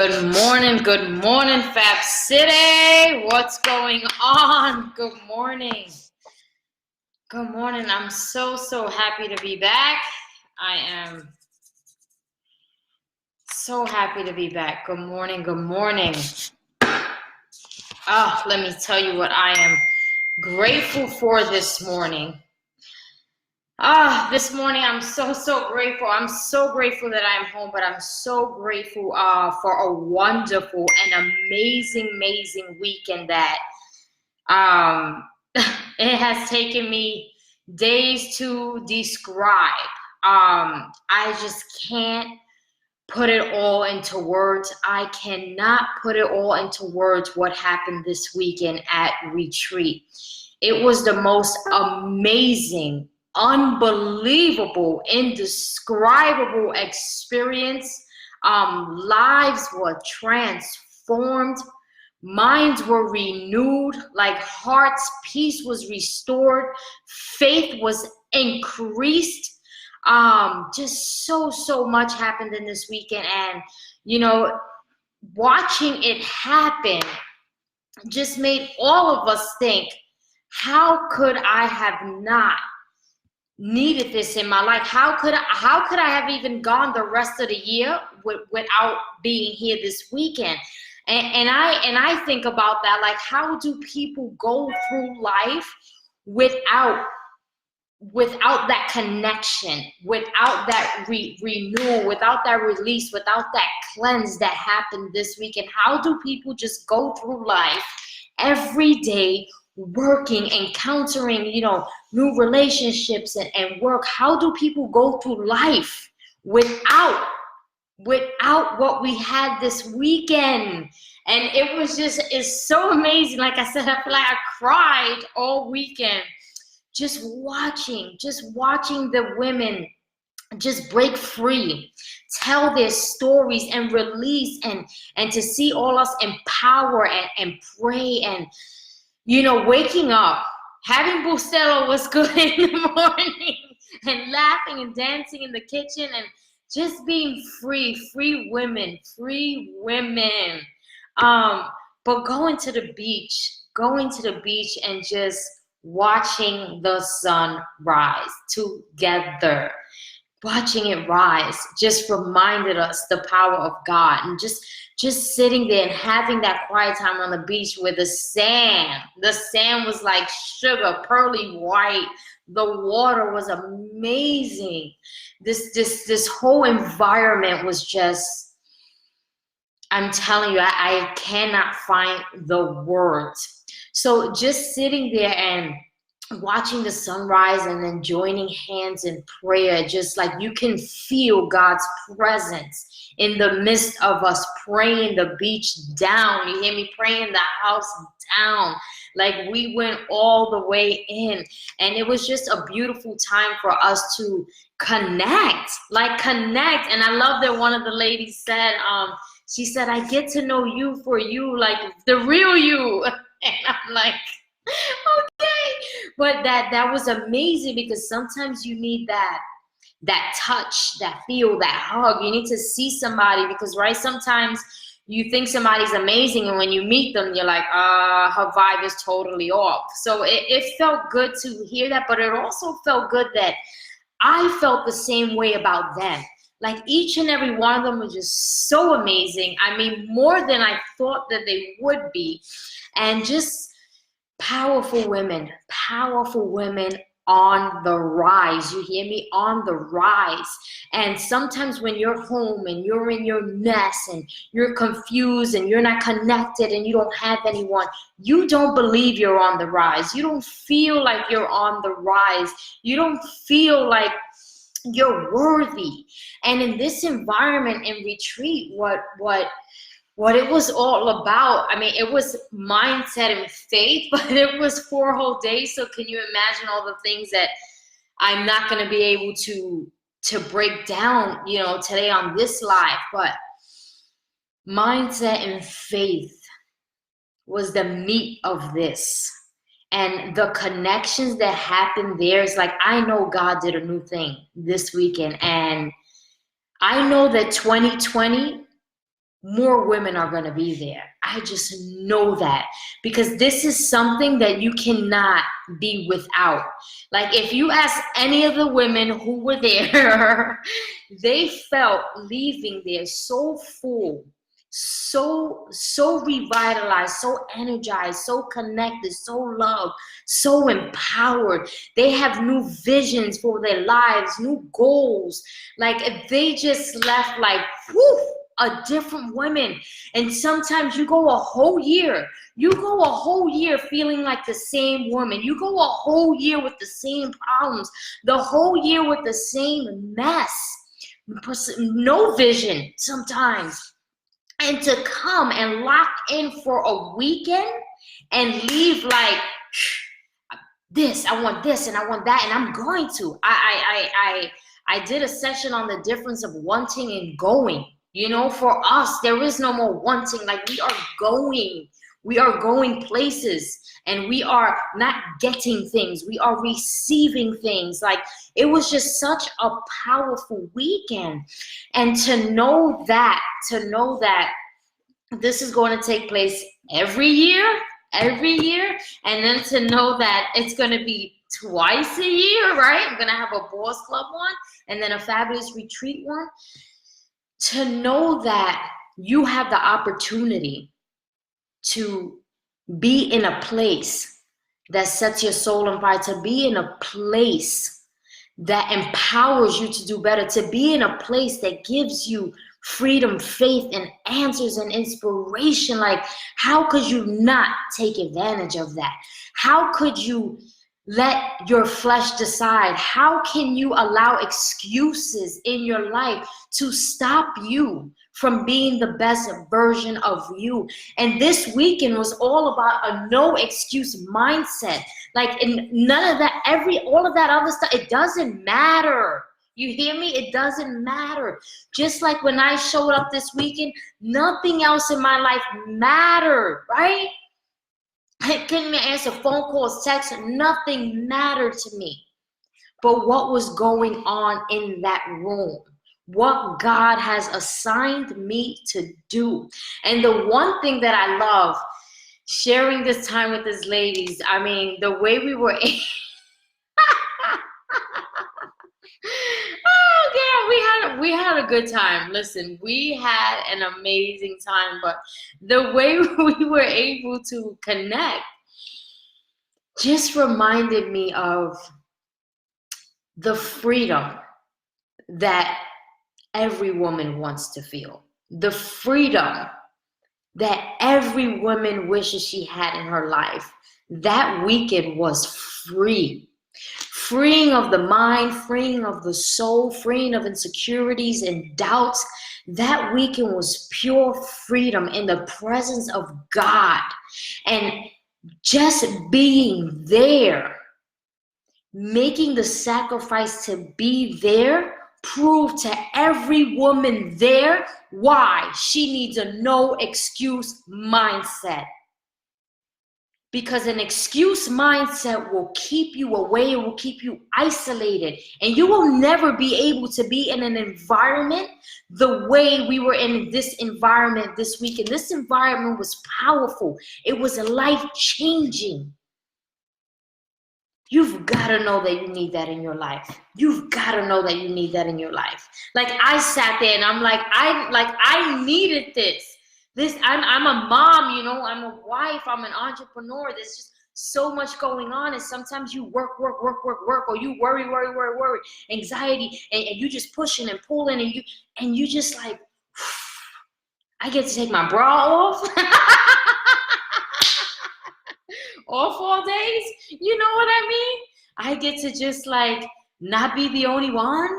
Good morning, FabCity. What's going on? Good morning. Good morning. I'm so happy to be back. I am so happy to be back. Good morning. Good morning. Let me tell you what I am grateful for this morning. This morning I'm so grateful. I'm so grateful that I'm home, but I'm so grateful for a wonderful and amazing weekend that it has taken me days to describe. I just can't put it all into words. I cannot put it all into words what happened this weekend at retreat. It was the most amazing, unbelievable, indescribable experience. Lives were transformed. Minds were renewed, like hearts, peace was restored, faith was increased. Just so much happened in this weekend, and watching it happen just made all of us think, how could I have not needed this in my life? How could I have even gone the rest of the year without being here this weekend? And I think about that, like, how do people go through life without that connection, without that renewal, without that release, without that cleanse that happened this weekend? How do people just go through life every day working, encountering, new relationships and work? How do people go through life without what we had this weekend? And it's so amazing. Like I said, I feel like I cried all weekend just watching the women just break free, tell their stories and release, and to see all us empower and pray, and waking up, having Bustelo was good in the morning, and laughing and dancing in the kitchen, and just being free women. But going to the beach and just watching the sun rise together, watching it rise just reminded us the power of God. And just sitting there and having that quiet time on the beach where the sand was like sugar, pearly white. The water was amazing. This whole environment was just, I'm telling you, I cannot find the words. So just sitting there and watching the sunrise and then joining hands in prayer, just like you can feel God's presence in the midst of us, praying the beach down. You hear me? Praying the house down. Like, we went all the way in, and it was just a beautiful time for us to connect. And I love that one of the ladies said, she said, I get to know you for you, like the real you. And I'm like, okay. But that was amazing, because sometimes you need that touch, that feel, that hug. You need to see somebody, because sometimes you think somebody's amazing, and when you meet them, you're like, her vibe is totally off. So it felt good to hear that, but it also felt good that I felt the same way about them. Like, each and every one of them was just so amazing. I mean, more than I thought that they would be. And just powerful women on the rise. You hear me? On the rise. And sometimes when you're home and you're in your nest and you're confused and you're not connected and you don't have anyone, you don't believe you're on the rise. You don't feel like you're on the rise. You don't feel like you're worthy. And in this environment, in retreat, what it was all about, I mean, it was mindset and faith, but it was 4 whole days. So can you imagine all the things that I'm not going to be able to break down, today on this live? But mindset and faith was the meat of this. And the connections that happened there is like, I know God did a new thing this weekend. And I know that 2020 more women are going to be there. I just know that, because this is something that you cannot be without. Like, if you ask any of the women who were there, they felt leaving there so full, so revitalized, so energized, so connected, so loved, so empowered. They have new visions for their lives, new goals. Like, they just left like, whew, a different woman. And sometimes you go a whole year. You go a whole year feeling like the same woman. You go a whole year with the same problems, the whole year with the same mess, no vision sometimes. And to come and lock in for a weekend and leave like, this, I want this, and I want that, and I'm going to. I did a session on the difference of wanting and going. You know, for us, there is no more wanting. Like, we are going. We are going places, and we are not getting things. We are receiving things. Like, it was just such a powerful weekend. And to know that this is going to take place every year, and then to know that it's going to be twice a year, right? I'm going to have a Boss Club one and then a Fabulous Retreat one. To know that you have the opportunity to be in a place that sets your soul on fire, to be in a place that empowers you to do better, to be in a place that gives you freedom, faith, and answers and inspiration. Like, how could you not take advantage of that? How could you let your flesh decide? How can you allow excuses in your life to stop you from being the best version of you? And this weekend was all about a no excuse mindset. Like, in none of that, all of that other stuff, it doesn't matter. You hear me? It doesn't matter. Just like when I showed up this weekend, nothing else in my life mattered, right? I couldn't answer phone calls, texts, nothing mattered to me. But what was going on in that room? What God has assigned me to do. And the one thing that I love sharing this time with these ladies, I mean, the way we were oh yeah, we had a good time. Listen, we had an amazing time, but the way we were able to connect just reminded me of the freedom that every woman wants to feel. The freedom that every woman wishes she had in her life. That weekend was free. Freeing of the mind, freeing of the soul, freeing of insecurities and doubts. That weekend was pure freedom in the presence of God. And just being there, making the sacrifice to be there, proved to every woman there why she needs a no excuse mindset. Because an excuse mindset will keep you away, it will keep you isolated, and you will never be able to be in an environment the way we were in this environment this weekend. This environment was powerful. It was life-changing. You've got to know that you need that in your life. You've got to know that you need that in your life. Like, I sat there and I'm like, I needed this. I'm a mom, you know, I'm a wife, I'm an entrepreneur. There's just so much going on. And sometimes you work, or you worry, anxiety, and you just pushing and pulling, and you just like, I get to take my bra off. Off all days, you know what I mean? I get to just like not be the only one,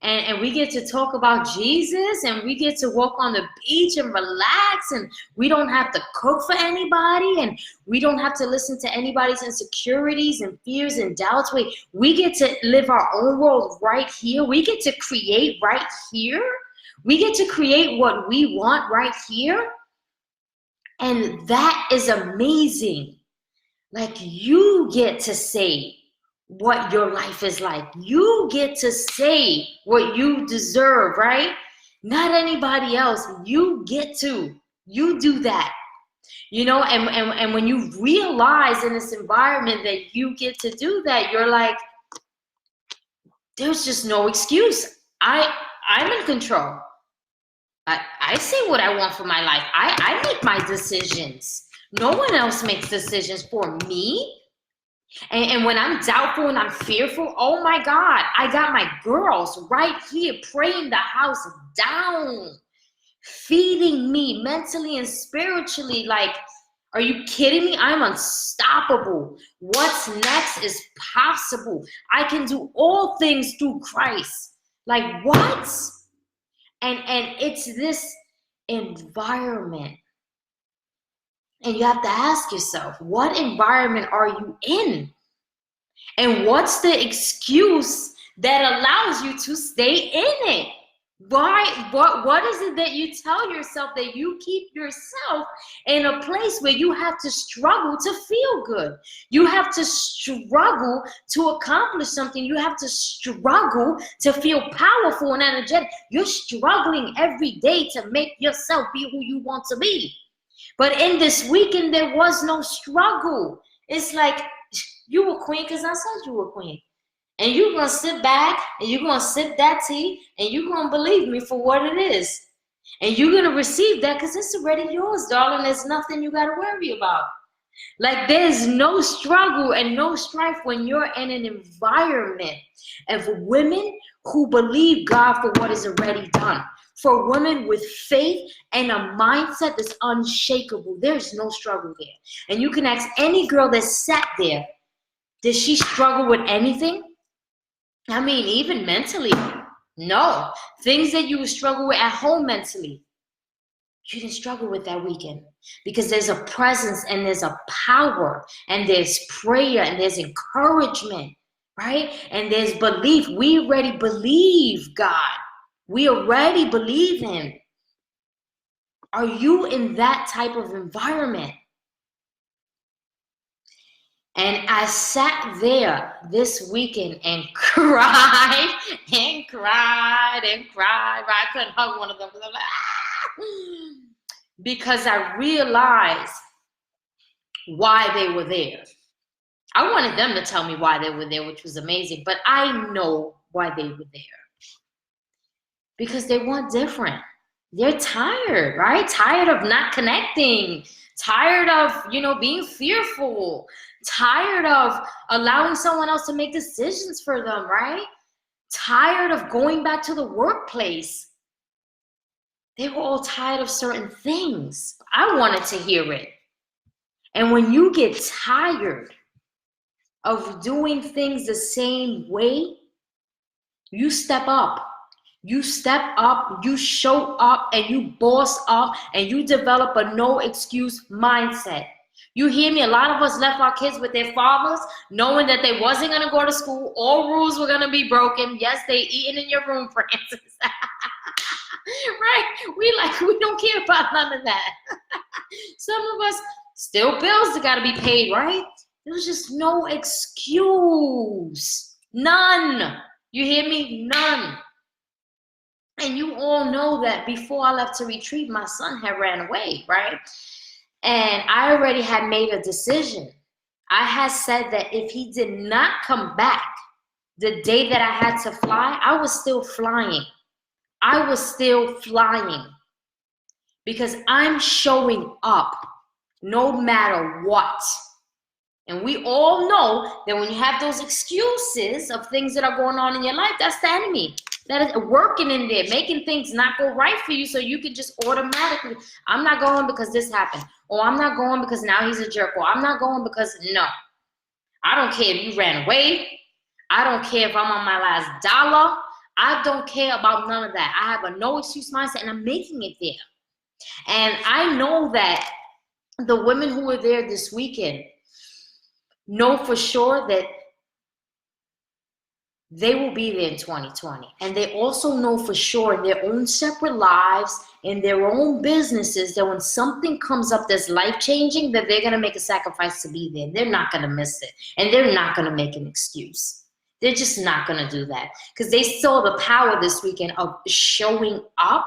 and we get to talk about Jesus, and we get to walk on the beach and relax, and we don't have to cook for anybody, and we don't have to listen to anybody's insecurities and fears and doubts. We get to live our own world right here. We get to create right here. We get to create what we want right here. And that is amazing. Like, you get to say what your life is like. You get to say what you deserve, right? not anybody else. You get to. You do that. You know, and when you realize in this environment that you get to do that, you're like, there's just no excuse. I'm in control. I say what I want for my life. I make my decisions. No one else makes decisions for me. And when I'm doubtful and I'm fearful, oh my God, I got my girls right here praying the house down, feeding me mentally and spiritually. Like, are you kidding me? I'm unstoppable. What's next is possible. I can do all things through Christ. Like, what? And it's this environment. And you have to ask yourself, what environment are you in? And what's the excuse that allows you to stay in it? Why? What is it that you tell yourself that you keep yourself in a place where you have to struggle to feel good? You have to struggle to accomplish something. You have to struggle to feel powerful and energetic. You're struggling every day to make yourself be who you want to be. But in this weekend, there was no struggle. It's like, you were queen because I said you were queen. And you're going to sit back and you're going to sip that tea and you're going to believe me for what it is. And you're going to receive that because it's already yours, darling. There's nothing you got to worry about. Like, there's no struggle and no strife when you're in an environment of women who believe God for what is already done. For women with faith and a mindset that's unshakable, there's no struggle there. And you can ask any girl that sat there, did she struggle with anything? I mean, even mentally, no. Things that you would struggle with at home mentally, you didn't struggle with that weekend. Because there's a presence and there's a power and there's prayer and there's encouragement, right? And there's belief. We already believe God. We already believe Him. Are you in that type of environment? And I sat there this weekend and cried and cried and cried. I couldn't hug one of them because I'm like, ah! Because I realized why they were there. I wanted them to tell me why they were there, which was amazing. But I know why they were there. Because they want different. They're tired, right? Tired of not connecting. Tired of, being fearful. Tired of allowing someone else to make decisions for them, right? Tired of going back to the workplace. They were all tired of certain things. I wanted to hear it. And when you get tired of doing things the same way, you step up. You step up, you show up, and you boss up, and you develop a no excuse mindset. You hear me? A lot of us left our kids with their fathers, knowing that they wasn't going to go to school. All rules were going to be broken. Yes, they eating in your room, Francis. Right? We don't care about none of that. Some of us, still bills that got to be paid, right? There was just no excuse. None. You hear me? None. And you all know that before I left to retreat, my son had ran away, right? And I already had made a decision. I had said that if he did not come back the day that I had to fly, I was still flying. I was still flying. Because I'm showing up no matter what. And we all know that when you have those excuses of things that are going on in your life, that's the enemy. That is working in there, making things not go right for you so you can just automatically, I'm not going because this happened. Or I'm not going because now he's a jerk. Or I'm not going because, no. I don't care if you ran away. I don't care if I'm on my last dollar. I don't care about none of that. I have a no excuse mindset and I'm making it there. And I know that the women who were there this weekend know for sure that they will be there in 2020. And they also know for sure in their own separate lives, in their own businesses, that when something comes up that's life-changing, that they're going to make a sacrifice to be there. They're not going to miss it. And they're not going to make an excuse. They're just not going to do that because they saw the power this weekend of showing up,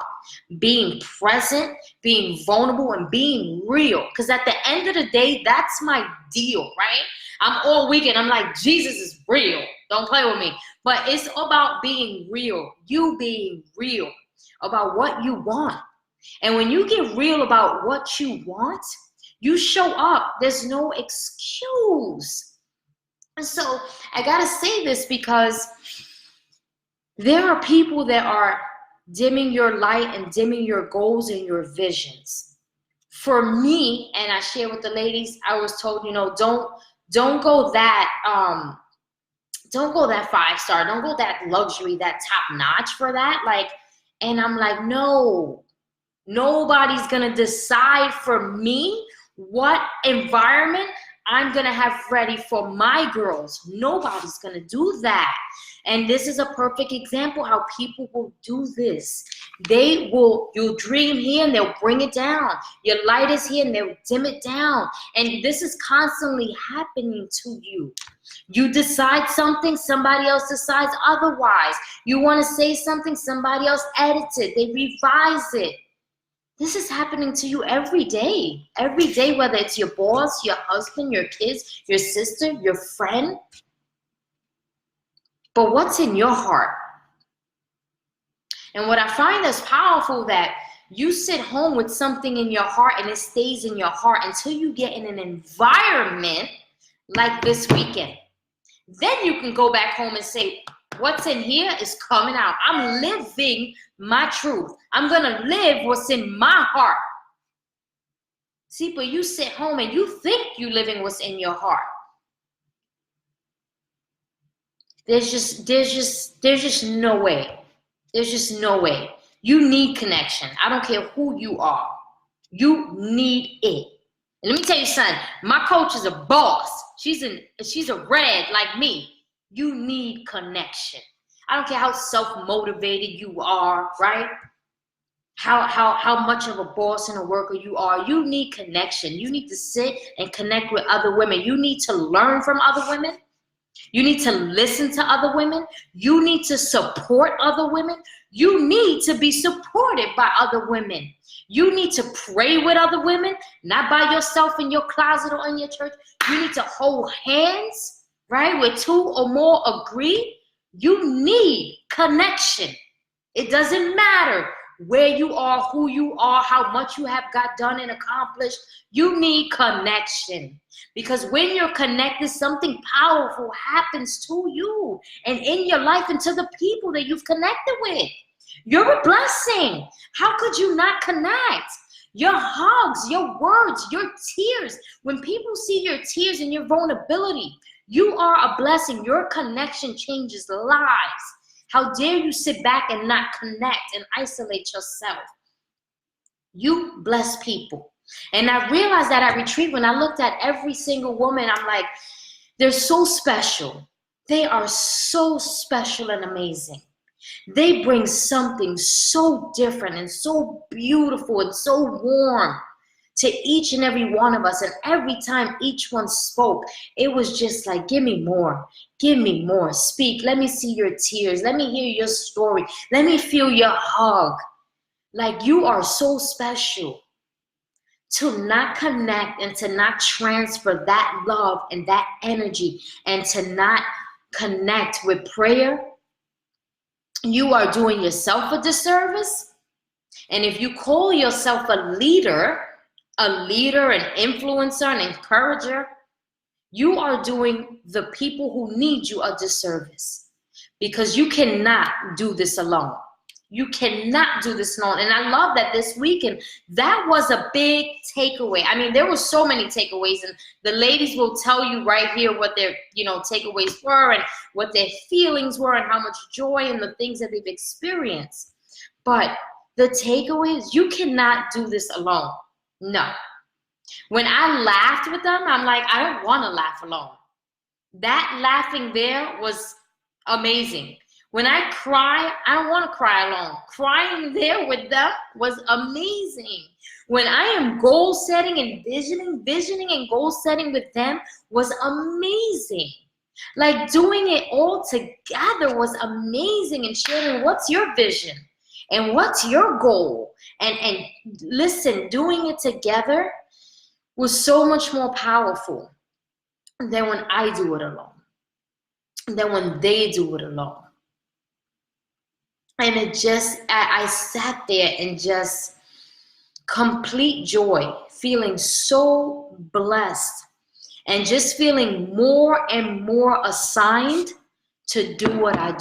being present, being vulnerable, and being real. Because at the end of the day, that's my deal, right? I'm all weekend. I'm like, Jesus is real. Don't play with me. But it's about being real, you being real about what you want. And when you get real about what you want, you show up. There's no excuse. And so I got to say this because there are people that are dimming your light and dimming your goals and your visions. For me, and I share with the ladies, I was told, don't go that 5-star, don't go that luxury, that top notch for that. And I'm like, no, nobody's going to decide for me what environment I'm going to have ready for my girls. Nobody's going to do that. And this is a perfect example how people will do this. You'll dream here and they'll bring it down. Your light is here and they'll dim it down. And this is constantly happening to you. You decide something, somebody else decides otherwise. You want to say something, somebody else edits it. They revise it. This is happening to you every day, whether it's your boss, your husband, your kids, your sister, your friend. But what's in your heart? And what I find is powerful that you sit home with something in your heart and it stays in your heart until you get in an environment like this weekend. Then you can go back home and say, what's in here is coming out. I'm living my truth. I'm going to live what's in my heart. See, but you sit home and you think you're living what's in your heart. There's just no way. There's just no way. You need connection. I don't care who you are. You need it. And let me tell you something. My coach is a boss. She's a red like me. You need connection. I don't care how self-motivated you are, right? How much of a boss and a worker you are. You need connection. You need to sit and connect with other women. You need to learn from other women. You need to listen to other women. You need to support other women. You need to be supported by other women. You need to pray with other women, not by yourself in your closet or in your church. You need to hold hands, right? Where two or more agree. You need connection. It doesn't matter where you are, who you are, how much you have got done and accomplished. You need connection. Because when you're connected, something powerful happens to you and in your life and to the people that you've connected with. You're a blessing. How could you not connect? Your hugs, your words, your tears. When people see your tears and your vulnerability, you are a blessing. Your connection changes lives. How dare you sit back and not connect and isolate yourself? You bless people. And I realized that at retreat, when I looked at every single woman, I'm like, they're so special. They are so special and amazing. They bring something so different and so beautiful and so warm to each and every one of us. And every time each one spoke, it was just like, give me more. Give me more. Speak. Let me see your tears. Let me hear your story. Let me feel your hug. Like, you are so special. To not connect and to not transfer that love and that energy and to not connect with prayer, you are doing yourself a disservice. And if you call yourself a leader, an influencer, an encourager, you are doing the people who need you a disservice, because you cannot do this alone. You cannot do this alone. And I love that this weekend, that was a big takeaway. I mean, there were so many takeaways, and the ladies will tell you right here what their, takeaways were and what their feelings were and how much joy and the things that they've experienced. But the takeaway is, you cannot do this alone. No. When I laughed with them, I'm like, I don't want to laugh alone. That laughing there was amazing. When I cry, I don't want to cry alone. Crying there with them was amazing. When I am goal setting and visioning and goal setting with them was amazing. Like doing it all together was amazing, and sharing what's your vision and what's your goal. And listen, doing it together was so much more powerful than when I do it alone, than when they do it alone. And it just, I sat there in just complete joy, feeling so blessed, and just feeling more and more assigned to do what I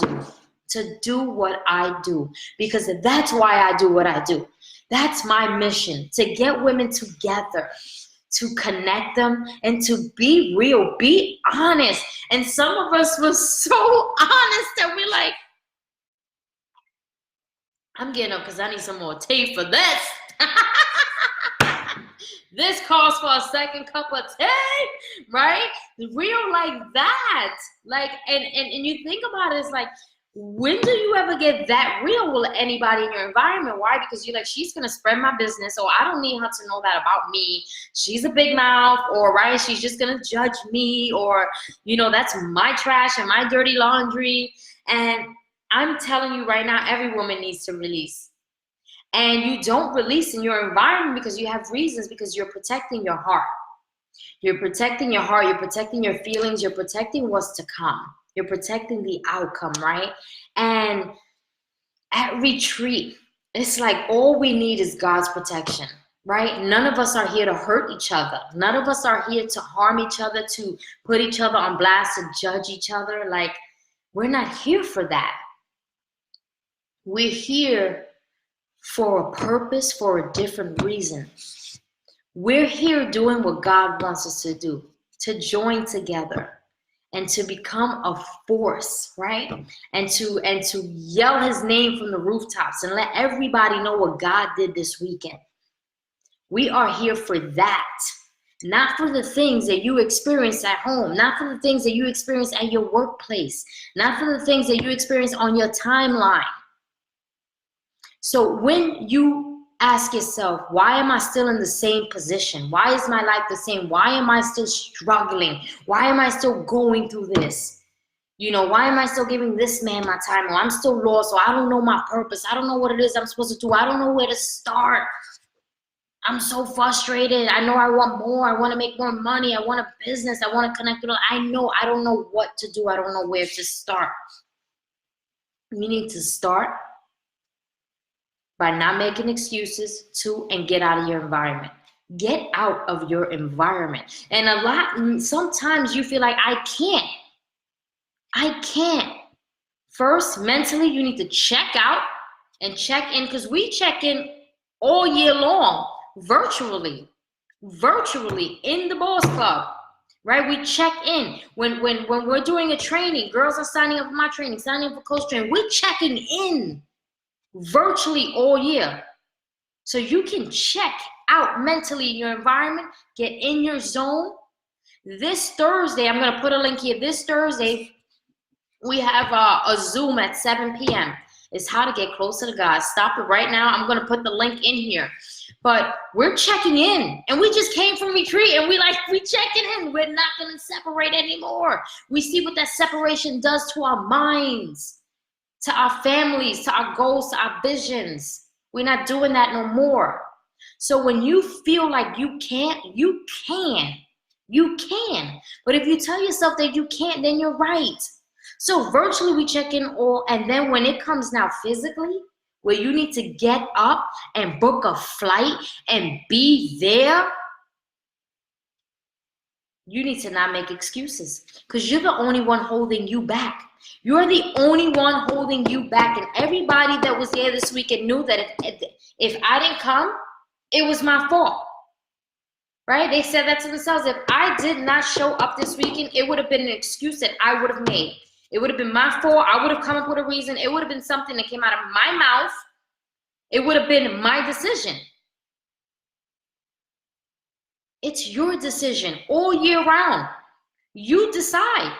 do, because that's why I do what I do. That's my mission, to get women together, to connect them, and to be real, be honest. And some of us were so honest that we're like, I'm getting up because I need some more tea for this. This calls for a second cup of tea, right? Real like that. Like, and you think about it, it's like, when do you ever get that real with anybody in your environment? Why? Because you're like, she's going to spread my business, or I don't need her to know that about me. She's a big mouth, or right, she's just going to judge me, or, you know, that's my trash and my dirty laundry. And I'm telling you right now, every woman needs to release. And you don't release in your environment because you have reasons, because you're protecting your heart. You're protecting your heart. You're protecting your feelings. You're protecting what's to come. You're protecting the outcome, right? And at retreat, it's like all we need is God's protection, right? None of us are here to hurt each other. None of us are here to harm each other, to put each other on blast, to judge each other. Like, we're not here for that. We're here for a purpose, for a different reason. We're here doing what God wants us to do, to join together and to become a force, right? And to yell his name from the rooftops and let everybody know what God did this weekend. We are here for that, not for the things that you experience at home, not for the things that you experience at your workplace, not for the things that you experience on your timeline. So when you ask yourself, why am I still in the same position? Why is my life the same? Why am I still struggling? Why am I still going through this? You know, why am I still giving this man my time? Or I'm still lost, or I don't know my purpose. I don't know what it is I'm supposed to do. I don't know where to start. I'm so frustrated. I know I want more. I want to make more money. I want a business. I want to connect with. I don't know what to do. I don't know where to start. You need to start by not making excuses and get out of your environment. Get out of your environment. And sometimes you feel like, I can't. First, mentally, you need to check out and check in, because we check in all year long, virtually in the Boss Club, right? We check in. When we're doing a training, girls are signing up for my training, signing up for coach training, we're checking in virtually all year. So you can check out mentally in your environment, get in your zone. This Thursday, I'm going to put a link here. This Thursday, we have a Zoom at 7 p.m. It's how to get closer to God. Stop it right now. I'm going to put the link in here. But we're checking in, and we just came from retreat, and we checking in. We're not going to separate anymore. We see what that separation does to our minds, to our families, to our goals, to our visions. We're not doing that no more. So when you feel like you can't, you can. You can. But if you tell yourself that you can't, then you're right. So virtually we check in all, and then when it comes now physically, where you need to get up and book a flight and be there, you need to not make excuses, because you're the only one holding you back. You're the only one holding you back. And everybody that was there this weekend knew that if I didn't come, it was my fault. Right? They said that to themselves. If I did not show up this weekend, it would have been an excuse that I would have made. It would have been my fault. I would have come up with a reason. It would have been something that came out of my mouth. It would have been my decision. It's your decision all year round. You decide.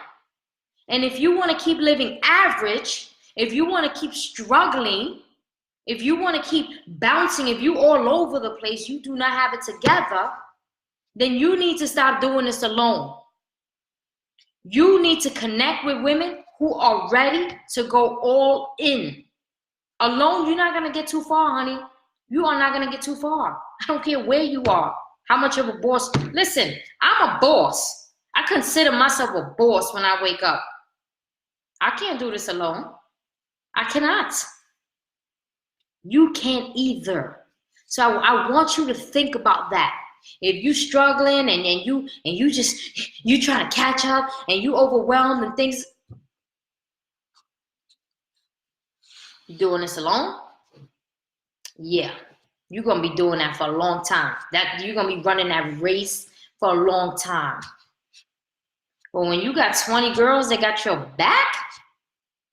And if you want to keep living average, if you want to keep struggling, if you want to keep bouncing, if you all over the place, you do not have it together, then you need to stop doing this alone. You need to connect with women who are ready to go all in. Alone, you're not going to get too far, honey. You are not going to get too far. I don't care where you are, how much of a boss. Listen, I'm a boss. I consider myself a boss when I wake up. I can't do this alone. I cannot. You can't either. So I want you to think about that. If you struggling and you trying to catch up and you overwhelmed and things, you doing this alone? Yeah, you're gonna be doing that for a long time. That you're gonna be running that race for a long time. But when you got 20 girls that got your back,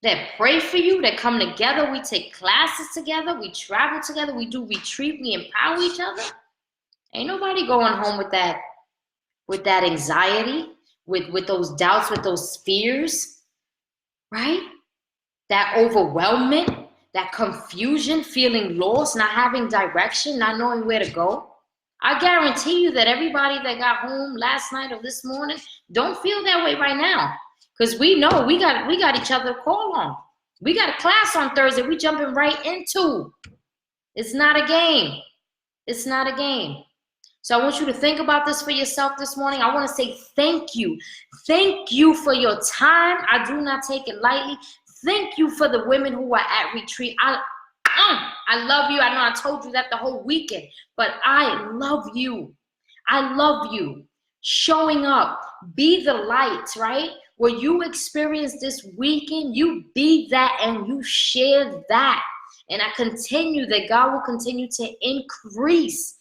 that pray for you, that come together, we take classes together, we travel together, we do retreat, we empower each other. Ain't nobody going home with that anxiety, with those doubts, with those fears, right? That overwhelmment, that confusion, feeling lost, not having direction, not knowing where to go. I guarantee you that everybody that got home last night or this morning don't feel that way right now. Because we know we got each other to call on. We got a class on Thursday we jumping right into. It's not a game. It's not a game. So I want you to think about this for yourself this morning. I want to say thank you. Thank you for your time. I do not take it lightly. Thank you for the women who are at retreat. I love you. I know I told you that the whole weekend, but I love you. I love you. Showing up, be the light, right? What you experience this weekend, you be that and you share that. And I continue that God will continue to increase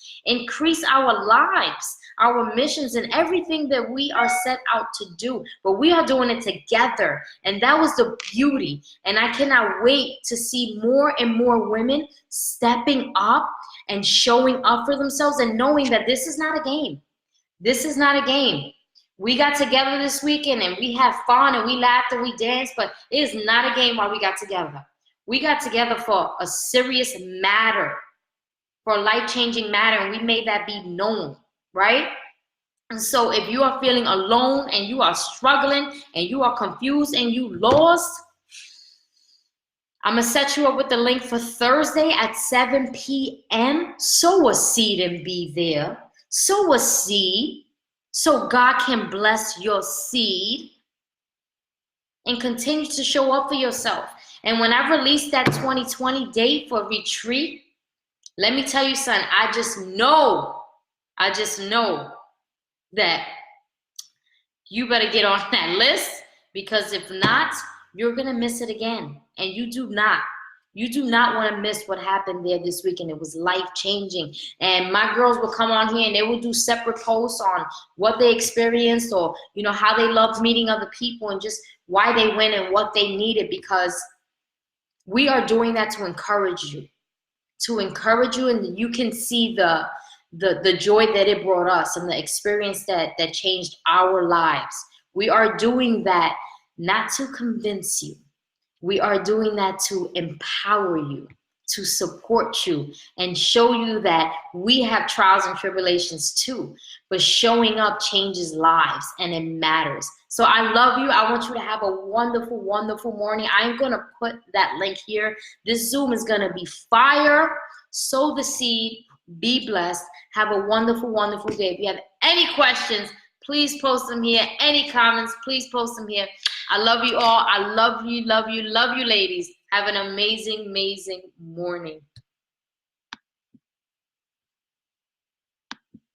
our lives, our missions, and everything that we are set out to do. But we are doing it together. And that was the beauty. And I cannot wait to see more and more women stepping up and showing up for themselves and knowing that this is not a game. This is not a game. We got together this weekend and we had fun and we laughed and we danced, but it is not a game while we got together. We got together for a serious matter, for a life-changing matter, and we made that be known, right? And so if you are feeling alone and you are struggling and you are confused and you lost, I'm going to set you up with the link for Thursday at 7 p.m. Sow a seed and be there. Sow a seed so God can bless your seed and continue to show up for yourself. And when I release that 2020 date for retreat, let me tell you, son, I just know that you better get on that list, because if not, you're going to miss it again. And you do not want to miss what happened there this weekend. It was life-changing. And my girls will come on here and they will do separate posts on what they experienced, or, you know, how they loved meeting other people and just why they went and what they needed, because we are doing that to encourage you. And you can see the joy that it brought us and the experience that changed our lives. We are doing that not to convince you. We are doing that to empower you, to support you, and show you that we have trials and tribulations too. But showing up changes lives and it matters. So I love you. I want you to have a wonderful, wonderful morning. I'm going to put that link here. This Zoom is going to be fire. Sow the seed. Be blessed. Have a wonderful, wonderful day. If you have any questions, please post them here. Any comments, please post them here. I love you all. I love you, love you, love you, ladies. Have an amazing, amazing morning.